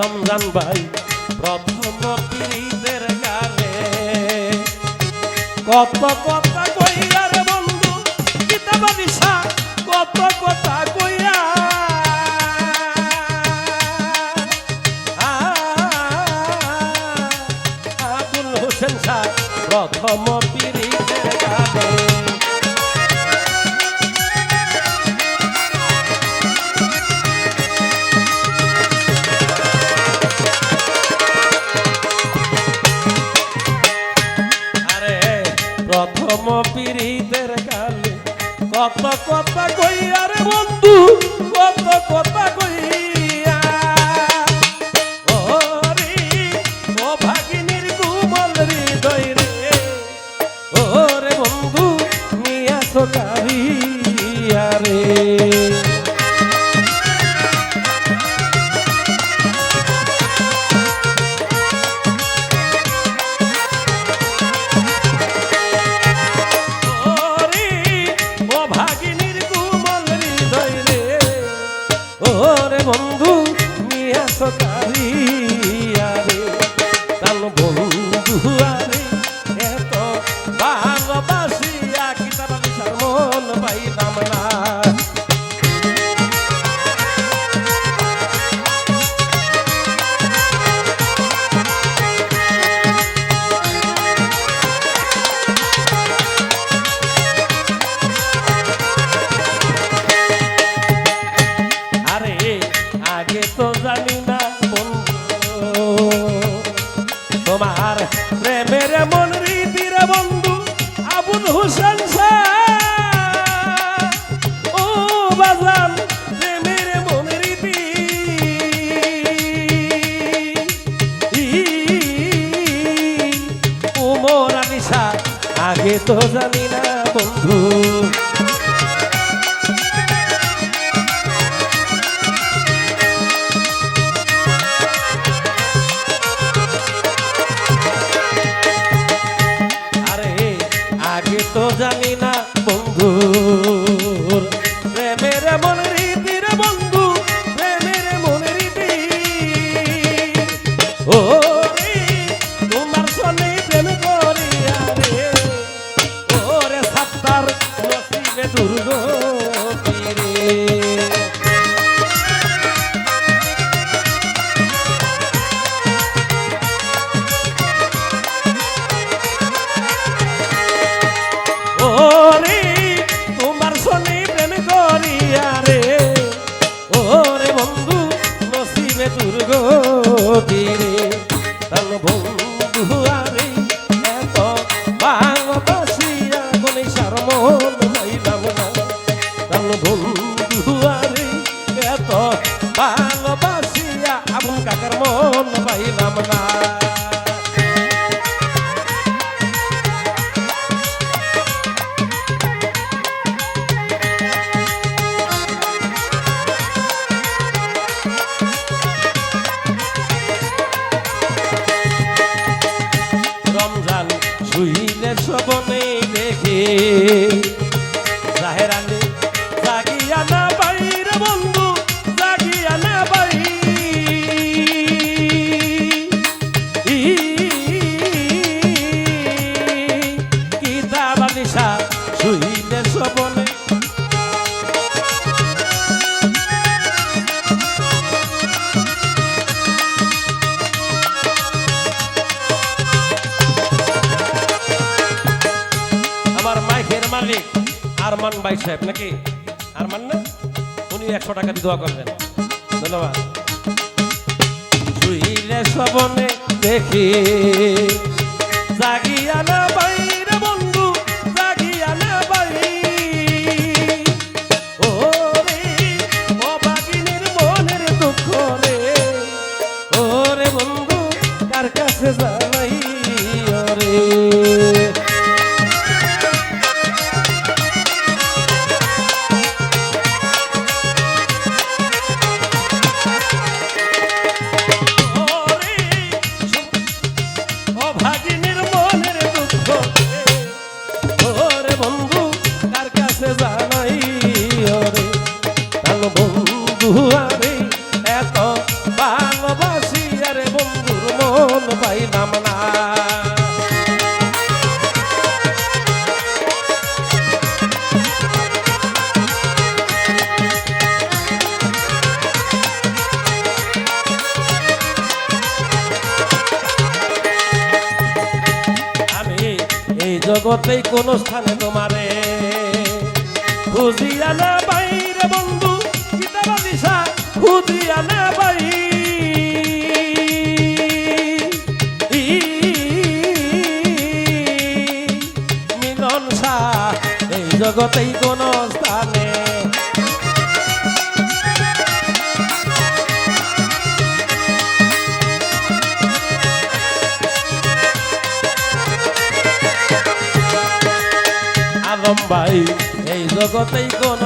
রমজান ভাই প্রথম পীড়িতের গানে কত কথা কইয়া রে বন্ধু কিতাব দিশা কত কথা কইয়া আবুল হোসেন শাহ প্রথম পীড়িতের গানে প্রথম পীড়িতের গানে কত কথা কইয়া রে বন্ধু কত কথা কইয়া ও রে ও ভাগিনীর কুমল হৃদয় রে ও রে বন্ধু নিয়া সকারিয়া রে বন্ধু নিয়া সকারিয়া রে তাল বন্ধু আরে এত ভালোবাসিয়া কি তার বিশাল মন পাইলাম না আগে তো জানি না বন্ধু তোমার প্রেমের মন রীতির বন্ধু আবুল হোসেন শাহ ও বাজান প্রেমের মন রীতি উমর আলী শাহ আগে তো জানি না বন্ধু আগে তো জানি না বন্ধু প্রেমের মন রীতির বন্ধু প্রেমের মন রীতি ও রে তোমার সনে প্রেম করিয়া রে ও রে সাত্তার নসিবে দুর্গতি রে ওরে তোমার সনে প্রেম করিয়া রে ওরে বন্ধু নসিবে দুর্গতি রে তাল বন্ধু আরে এত ভালোবাসিয়া কোনে সার মন পাইলাম না তাল বন্ধু আরে এত ভালোবাসিয়া আবুল কাকার মন পাইলাম না রমজান শুইলে সবনে দেখে জাহের আলী জাগিয়া না বাইরে বন্ধু জাগিয়া না বাই কিতাব দিশা শুইলে সবনে মালিক আরমান ভাই সাহেব নাকি আরমান না উনি 100 টাকা দিয়ে দোয়া করবেন ধন্যবাদ শুইলে স্বপ্নে দেখি জাগিয়া না বাইরে বন্ধু জাগিয়া না বাই ও রে ও ভাগিনীর মনের দুঃখ রে ও রে বন্ধু কার কাছে জানাই রে ভাগিনীর মনের দুঃখ জগতেই কোন স্থানে তোমারে খুঁজিয়া না বাইরে বন্ধু কিতাবা দিশা খুঁজিয়া না বাই মিলন সাহ এই জগতেই কোন স্থানে আলম ভাই এই জগতেই কোন